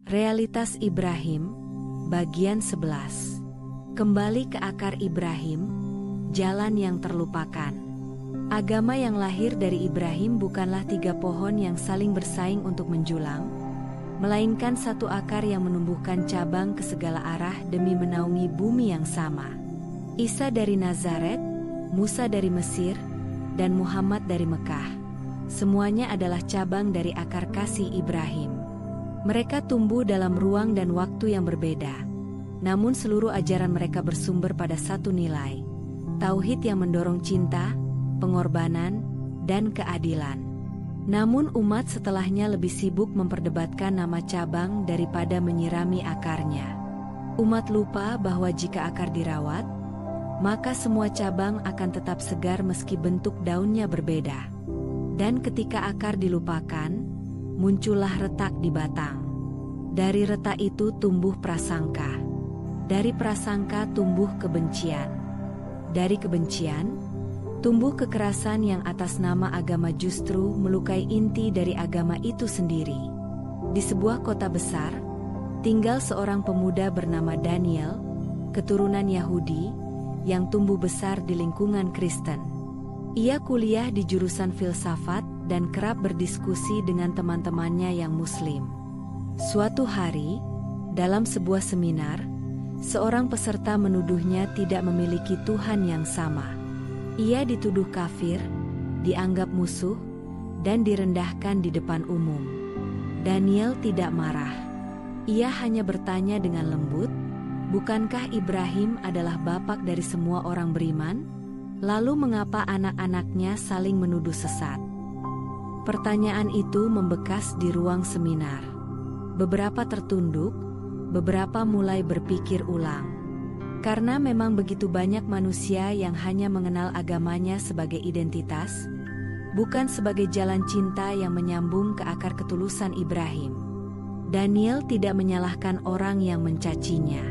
Realitas Ibrahim, bagian 11. Kembali ke akar Ibrahim, jalan yang terlupakan. Agama yang lahir dari Ibrahim bukanlah 3 pohon yang saling bersaing untuk menjulang, melainkan satu akar yang menumbuhkan cabang ke segala arah demi menaungi bumi yang sama. Isa dari Nazaret, Musa dari Mesir, dan Muhammad dari Mekah. Semuanya adalah cabang dari akar kasih Ibrahim. Mereka tumbuh dalam ruang dan waktu yang berbeda. Namun seluruh ajaran mereka bersumber pada satu nilai. Tauhid yang mendorong cinta, pengorbanan, dan keadilan. Namun umat setelahnya lebih sibuk memperdebatkan nama cabang daripada menyirami akarnya. Umat lupa bahwa jika akar dirawat, maka semua cabang akan tetap segar meski bentuk daunnya berbeda. Dan ketika akar dilupakan, muncullah retak di batang. Dari retak itu tumbuh prasangka. Dari prasangka tumbuh kebencian. Dari kebencian, tumbuh kekerasan yang atas nama agama justru melukai inti dari agama itu sendiri. Di sebuah kota besar, tinggal seorang pemuda bernama Daniel, keturunan Yahudi, yang tumbuh besar di lingkungan Kristen. Ia kuliah di jurusan filsafat dan kerap berdiskusi dengan teman-temannya yang Muslim. Suatu hari, dalam sebuah seminar, seorang peserta menuduhnya tidak memiliki Tuhan yang sama. Ia dituduh kafir, dianggap musuh, dan direndahkan di depan umum. Daniel tidak marah. Ia hanya bertanya dengan lembut, "Bukankah Ibrahim adalah bapak dari semua orang beriman? Lalu mengapa anak-anaknya saling menuduh sesat?" Pertanyaan itu membekas di ruang seminar. Beberapa tertunduk, beberapa mulai berpikir ulang. Karena memang begitu banyak manusia yang hanya mengenal agamanya sebagai identitas, bukan sebagai jalan cinta yang menyambung ke akar ketulusan Ibrahim. Daniel tidak menyalahkan orang yang mencacinya.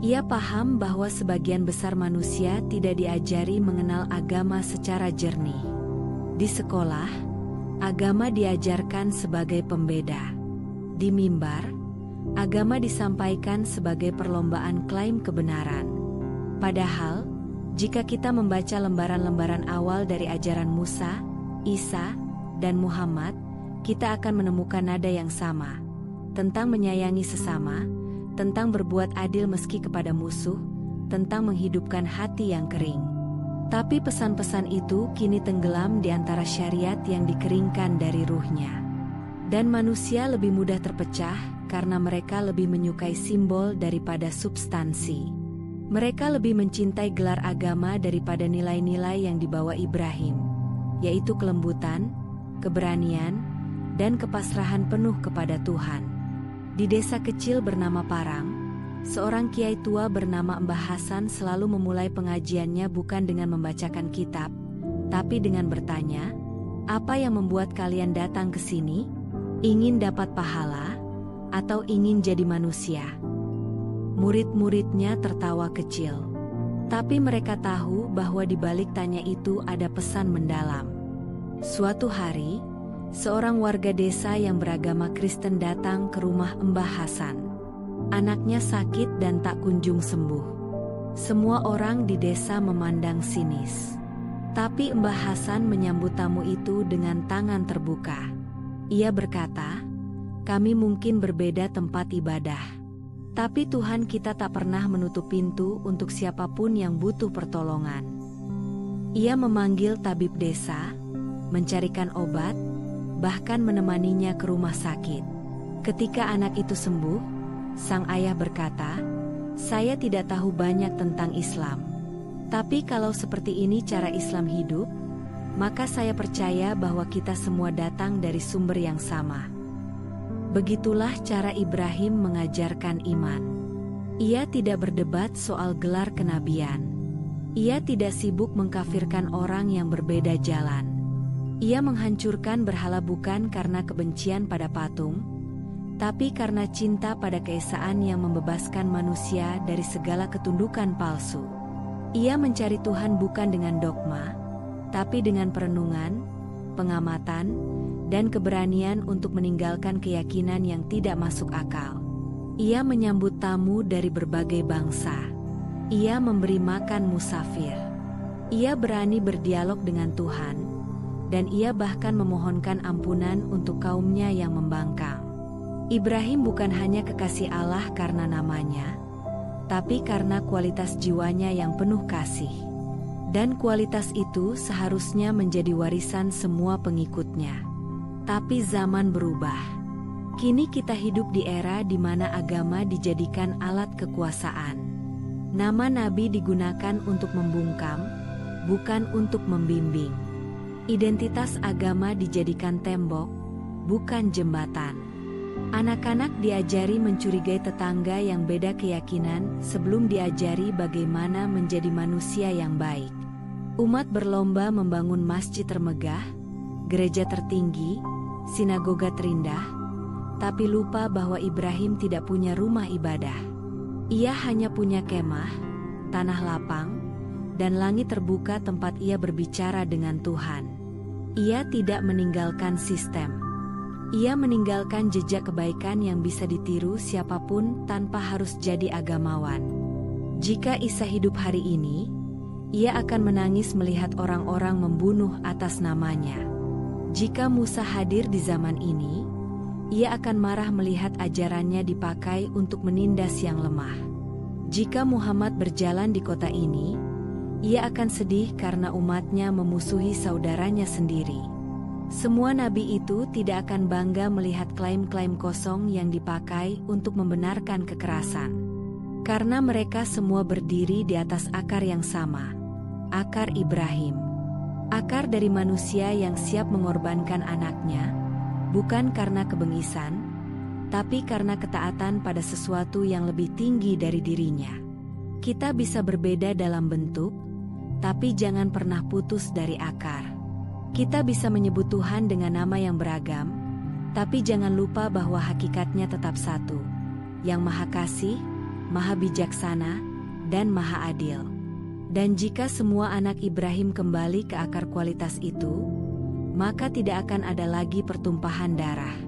Ia paham bahwa sebagian besar manusia tidak diajari mengenal agama secara jernih. Di sekolah, agama diajarkan sebagai pembeda. Di mimbar, agama disampaikan sebagai perlombaan klaim kebenaran. Padahal, jika kita membaca lembaran-lembaran awal dari ajaran Musa, Isa, dan Muhammad, kita akan menemukan nada yang sama, tentang menyayangi sesama, tentang berbuat adil meski kepada musuh, tentang menghidupkan hati yang kering. Tapi pesan-pesan itu kini tenggelam di antara syariat yang dikeringkan dari ruhnya. Dan manusia lebih mudah terpecah karena mereka lebih menyukai simbol daripada substansi. Mereka lebih mencintai gelar agama daripada nilai-nilai yang dibawa Ibrahim, yaitu kelembutan, keberanian, dan kepasrahan penuh kepada Tuhan. Di desa kecil bernama Parang, seorang kiai tua bernama Mbah Hasan selalu memulai pengajiannya bukan dengan membacakan kitab, tapi dengan bertanya, "Apa yang membuat kalian datang ke sini? Ingin dapat pahala, atau ingin jadi manusia?" Murid-muridnya tertawa kecil. Tapi mereka tahu bahwa di balik tanya itu ada pesan mendalam. Suatu hari, seorang warga desa yang beragama Kristen datang ke rumah Mbah Hasan. Anaknya sakit dan tak kunjung sembuh. Semua orang di desa memandang sinis. Tapi Mbah Hasan menyambut tamu itu dengan tangan terbuka. Ia berkata, "Kami mungkin berbeda tempat ibadah, tapi Tuhan kita tak pernah menutup pintu untuk siapapun yang butuh pertolongan." Ia memanggil tabib desa, mencarikan obat, bahkan menemaninya ke rumah sakit. Ketika anak itu sembuh, sang ayah berkata, "Saya tidak tahu banyak tentang Islam. Tapi kalau seperti ini cara Islam hidup, maka saya percaya bahwa kita semua datang dari sumber yang sama." Begitulah cara Ibrahim mengajarkan iman. Ia tidak berdebat soal gelar kenabian. Ia tidak sibuk mengkafirkan orang yang berbeda jalan. Ia menghancurkan berhala bukan karena kebencian pada patung, tapi karena cinta pada keesaan yang membebaskan manusia dari segala ketundukan palsu. Ia mencari Tuhan bukan dengan dogma, tapi dengan perenungan, pengamatan, dan keberanian untuk meninggalkan keyakinan yang tidak masuk akal. Ia menyambut tamu dari berbagai bangsa. Ia memberi makan musafir. Ia berani berdialog dengan Tuhan, dan ia bahkan memohonkan ampunan untuk kaumnya yang membangkang. Ibrahim bukan hanya kekasih Allah karena namanya, tapi karena kualitas jiwanya yang penuh kasih. Dan kualitas itu seharusnya menjadi warisan semua pengikutnya. Tapi zaman berubah. Kini kita hidup di era di mana agama dijadikan alat kekuasaan. Nama nabi digunakan untuk membungkam, bukan untuk membimbing. Identitas agama dijadikan tembok, bukan jembatan. Anak-anak diajari mencurigai tetangga yang beda keyakinan sebelum diajari bagaimana menjadi manusia yang baik. Umat berlomba membangun masjid termegah, gereja tertinggi, sinagoga terindah, tapi lupa bahwa Ibrahim tidak punya rumah ibadah. Ia hanya punya kemah, tanah lapang, dan langit terbuka tempat ia berbicara dengan Tuhan. Ia tidak meninggalkan sistem. Ia meninggalkan jejak kebaikan yang bisa ditiru siapapun tanpa harus jadi agamawan. Jika Isa hidup hari ini, ia akan menangis melihat orang-orang membunuh atas namanya. Jika Musa hadir di zaman ini, ia akan marah melihat ajarannya dipakai untuk menindas yang lemah. Jika Muhammad berjalan di kota ini, ia akan sedih karena umatnya memusuhi saudaranya sendiri. Semua nabi itu tidak akan bangga melihat klaim-klaim kosong yang dipakai untuk membenarkan kekerasan. Karena mereka semua berdiri di atas akar yang sama, akar Ibrahim. Akar dari manusia yang siap mengorbankan anaknya, bukan karena kebengisan, tapi karena ketaatan pada sesuatu yang lebih tinggi dari dirinya. Kita bisa berbeda dalam bentuk, tapi jangan pernah putus dari akar. Kita bisa menyebut Tuhan dengan nama yang beragam, tapi jangan lupa bahwa hakikatnya tetap satu, yang Maha Kasih, Maha Bijaksana, dan Maha Adil. Dan jika semua anak Ibrahim kembali ke akar kualitas itu, maka tidak akan ada lagi pertumpahan darah.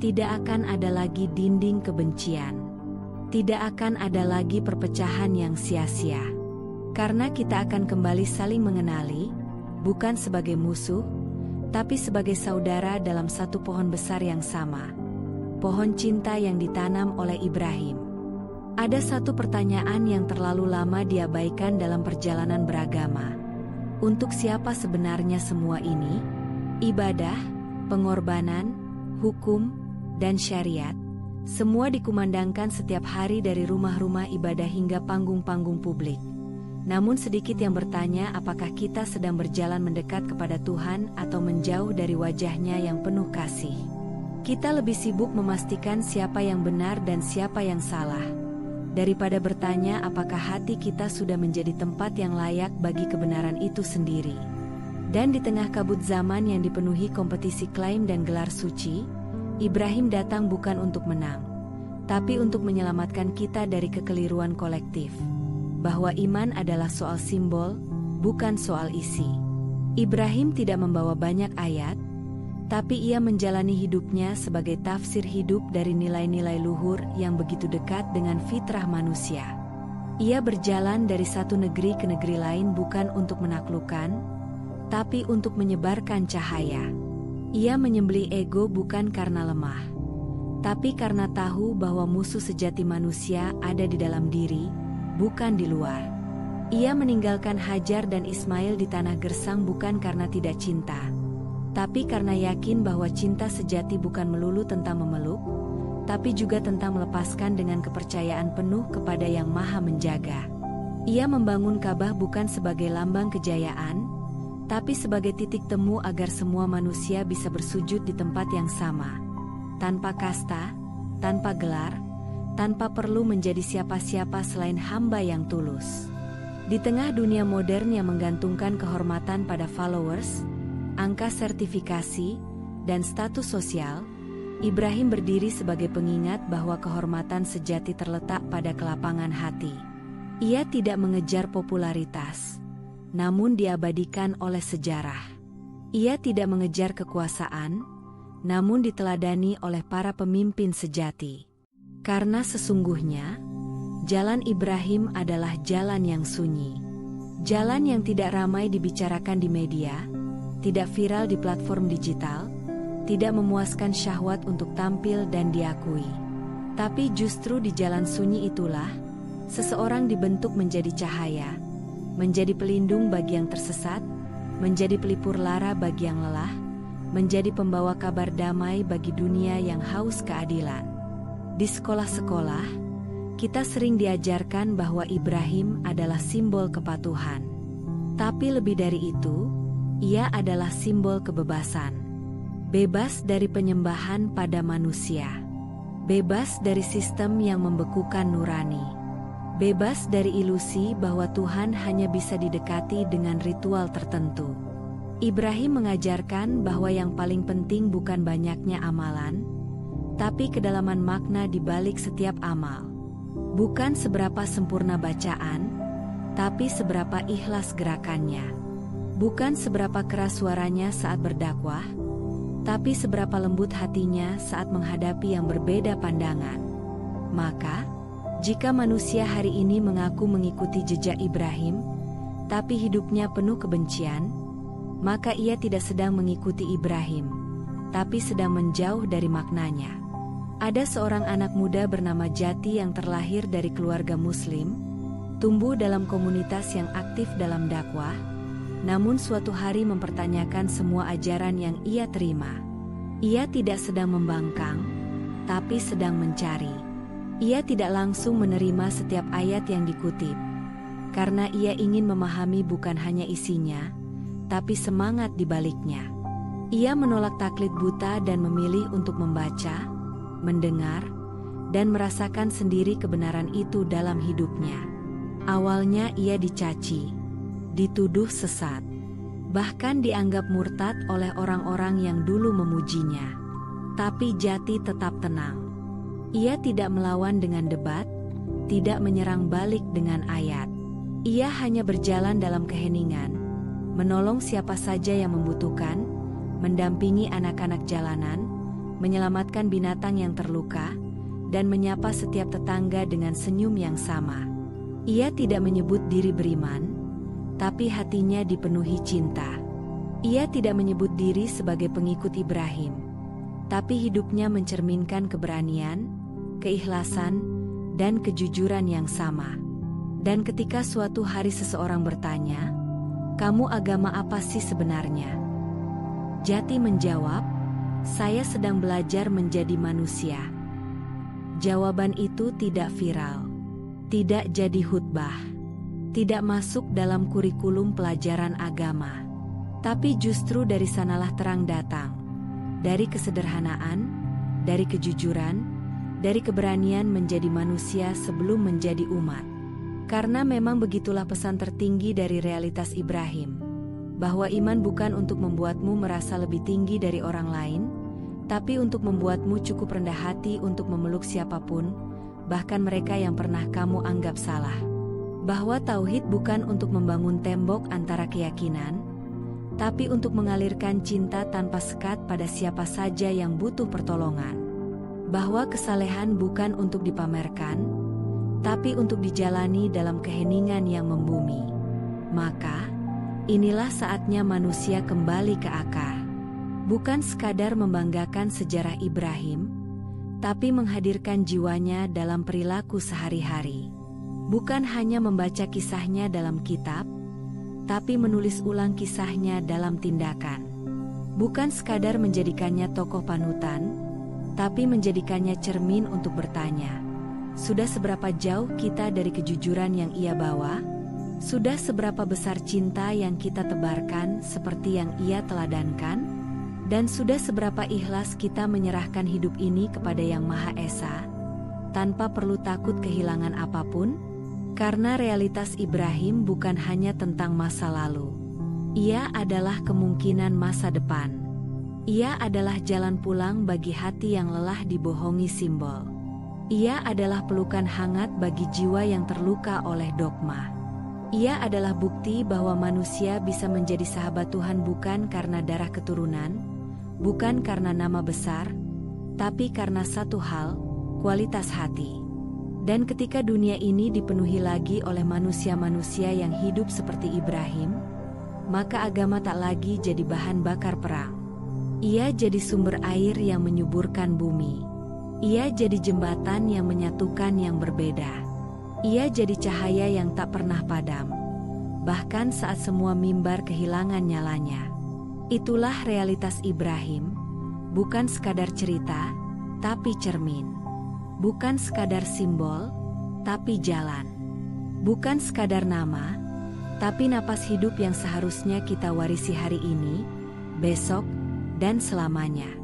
Tidak akan ada lagi dinding kebencian. Tidak akan ada lagi perpecahan yang sia-sia. Karena kita akan kembali saling mengenali, bukan sebagai musuh, tapi sebagai saudara dalam satu pohon besar yang sama. Pohon cinta yang ditanam oleh Ibrahim. Ada satu pertanyaan yang terlalu lama diabaikan dalam perjalanan beragama. Untuk siapa sebenarnya semua ini? Ibadah, pengorbanan, hukum, dan syariat, semua dikumandangkan setiap hari dari rumah-rumah ibadah hingga panggung-panggung publik. Namun sedikit yang bertanya apakah kita sedang berjalan mendekat kepada Tuhan atau menjauh dari wajahnya yang penuh kasih. Kita lebih sibuk memastikan siapa yang benar dan siapa yang salah, daripada bertanya apakah hati kita sudah menjadi tempat yang layak bagi kebenaran itu sendiri. Dan di tengah kabut zaman yang dipenuhi kompetisi klaim dan gelar suci, Ibrahim datang bukan untuk menang, tapi untuk menyelamatkan kita dari kekeliruan kolektif. Bahwa iman adalah soal simbol, bukan soal isi. Ibrahim tidak membawa banyak ayat, tapi ia menjalani hidupnya sebagai tafsir hidup dari nilai-nilai luhur yang begitu dekat dengan fitrah manusia. Ia berjalan dari satu negeri ke negeri lain bukan untuk menaklukkan, tapi untuk menyebarkan cahaya. Ia menyembelih ego bukan karena lemah, tapi karena tahu bahwa musuh sejati manusia ada di dalam diri, bukan di luar. Ia meninggalkan Hajar dan Ismail di tanah gersang bukan karena tidak cinta, tapi karena yakin bahwa cinta sejati bukan melulu tentang memeluk, tapi juga tentang melepaskan dengan kepercayaan penuh kepada Yang Maha Menjaga. Ia membangun Ka'bah bukan sebagai lambang kejayaan, tapi sebagai titik temu agar semua manusia bisa bersujud di tempat yang sama, tanpa kasta, tanpa gelar, tanpa perlu menjadi siapa-siapa selain hamba yang tulus. Di tengah dunia modern yang menggantungkan kehormatan pada followers, angka sertifikasi, dan status sosial, Ibrahim berdiri sebagai pengingat bahwa kehormatan sejati terletak pada kelapangan hati. Ia tidak mengejar popularitas, namun diabadikan oleh sejarah. Ia tidak mengejar kekuasaan, namun diteladani oleh para pemimpin sejati. Karena sesungguhnya, jalan Ibrahim adalah jalan yang sunyi. Jalan yang tidak ramai dibicarakan di media, tidak viral di platform digital, tidak memuaskan syahwat untuk tampil dan diakui. Tapi justru di jalan sunyi itulah, seseorang dibentuk menjadi cahaya, menjadi pelindung bagi yang tersesat, menjadi pelipur lara bagi yang lelah, menjadi pembawa kabar damai bagi dunia yang haus keadilan. Di sekolah-sekolah, kita sering diajarkan bahwa Ibrahim adalah simbol kepatuhan. Tapi lebih dari itu, ia adalah simbol kebebasan. Bebas dari penyembahan pada manusia. Bebas dari sistem yang membekukan nurani. Bebas dari ilusi bahwa Tuhan hanya bisa didekati dengan ritual tertentu. Ibrahim mengajarkan bahwa yang paling penting bukan banyaknya amalan, tapi kedalaman makna di balik setiap amal. Bukan seberapa sempurna bacaan, tapi seberapa ikhlas gerakannya. Bukan seberapa keras suaranya saat berdakwah, tapi seberapa lembut hatinya saat menghadapi yang berbeda pandangan. Maka, jika manusia hari ini mengaku mengikuti jejak Ibrahim, tapi hidupnya penuh kebencian, maka ia tidak sedang mengikuti Ibrahim, tapi sedang menjauh dari maknanya. Ada seorang anak muda bernama Jati yang terlahir dari keluarga Muslim, tumbuh dalam komunitas yang aktif dalam dakwah, namun suatu hari mempertanyakan semua ajaran yang ia terima. Ia tidak sedang membangkang, tapi sedang mencari. Ia tidak langsung menerima setiap ayat yang dikutip, karena ia ingin memahami bukan hanya isinya, tapi semangat di baliknya. Ia menolak taklid buta dan memilih untuk membaca, mendengar, dan merasakan sendiri kebenaran itu dalam hidupnya. Awalnya ia dicaci, dituduh sesat, bahkan dianggap murtad oleh orang-orang yang dulu memujinya. Tapi Jati tetap tenang. Ia tidak melawan dengan debat, tidak menyerang balik dengan ayat. Ia hanya berjalan dalam keheningan, menolong siapa saja yang membutuhkan, mendampingi anak-anak jalanan, menyelamatkan binatang yang terluka, dan menyapa setiap tetangga dengan senyum yang sama. Ia tidak menyebut diri beriman, tapi hatinya dipenuhi cinta. Ia tidak menyebut diri sebagai pengikut Ibrahim, tapi hidupnya mencerminkan keberanian, keikhlasan, dan kejujuran yang sama. Dan ketika suatu hari seseorang bertanya, "Kamu agama apa sih sebenarnya?" Jati menjawab, "Saya sedang belajar menjadi manusia." Jawaban itu tidak viral, tidak jadi khutbah, tidak masuk dalam kurikulum pelajaran agama. Tapi justru dari sanalah terang datang. Dari kesederhanaan, dari kejujuran, dari keberanian menjadi manusia sebelum menjadi umat. Karena memang begitulah pesan tertinggi dari realitas Ibrahim, bahwa iman bukan untuk membuatmu merasa lebih tinggi dari orang lain, tapi untuk membuatmu cukup rendah hati untuk memeluk siapapun, bahkan mereka yang pernah kamu anggap salah. Bahwa tauhid bukan untuk membangun tembok antara keyakinan, tapi untuk mengalirkan cinta tanpa sekat pada siapa saja yang butuh pertolongan. Bahwa kesalehan bukan untuk dipamerkan, tapi untuk dijalani dalam keheningan yang membumi. Maka, inilah saatnya manusia kembali ke akar. Bukan sekadar membanggakan sejarah Ibrahim, tapi menghadirkan jiwanya dalam perilaku sehari-hari. Bukan hanya membaca kisahnya dalam kitab, tapi menulis ulang kisahnya dalam tindakan. Bukan sekadar menjadikannya tokoh panutan, tapi menjadikannya cermin untuk bertanya, sudah seberapa jauh kita dari kejujuran yang ia bawa? Sudah seberapa besar cinta yang kita tebarkan seperti yang ia teladankan? Dan sudah seberapa ikhlas kita menyerahkan hidup ini kepada Yang Maha Esa, tanpa perlu takut kehilangan apapun? Karena realitas Ibrahim bukan hanya tentang masa lalu. Ia adalah kemungkinan masa depan. Ia adalah jalan pulang bagi hati yang lelah dibohongi simbol. Ia adalah pelukan hangat bagi jiwa yang terluka oleh dogma. Ia adalah bukti bahwa manusia bisa menjadi sahabat Tuhan bukan karena darah keturunan, bukan karena nama besar, tapi karena satu hal, kualitas hati. Dan ketika dunia ini dipenuhi lagi oleh manusia-manusia yang hidup seperti Ibrahim, maka agama tak lagi jadi bahan bakar perang. Ia jadi sumber air yang menyuburkan bumi. Ia jadi jembatan yang menyatukan yang berbeda. Ia jadi cahaya yang tak pernah padam, bahkan saat semua mimbar kehilangan nyalanya. Itulah realitas Ibrahim, bukan sekadar cerita, tapi cermin. Bukan sekadar simbol, tapi jalan. Bukan sekadar nama, tapi napas hidup yang seharusnya kita warisi hari ini, besok, dan selamanya.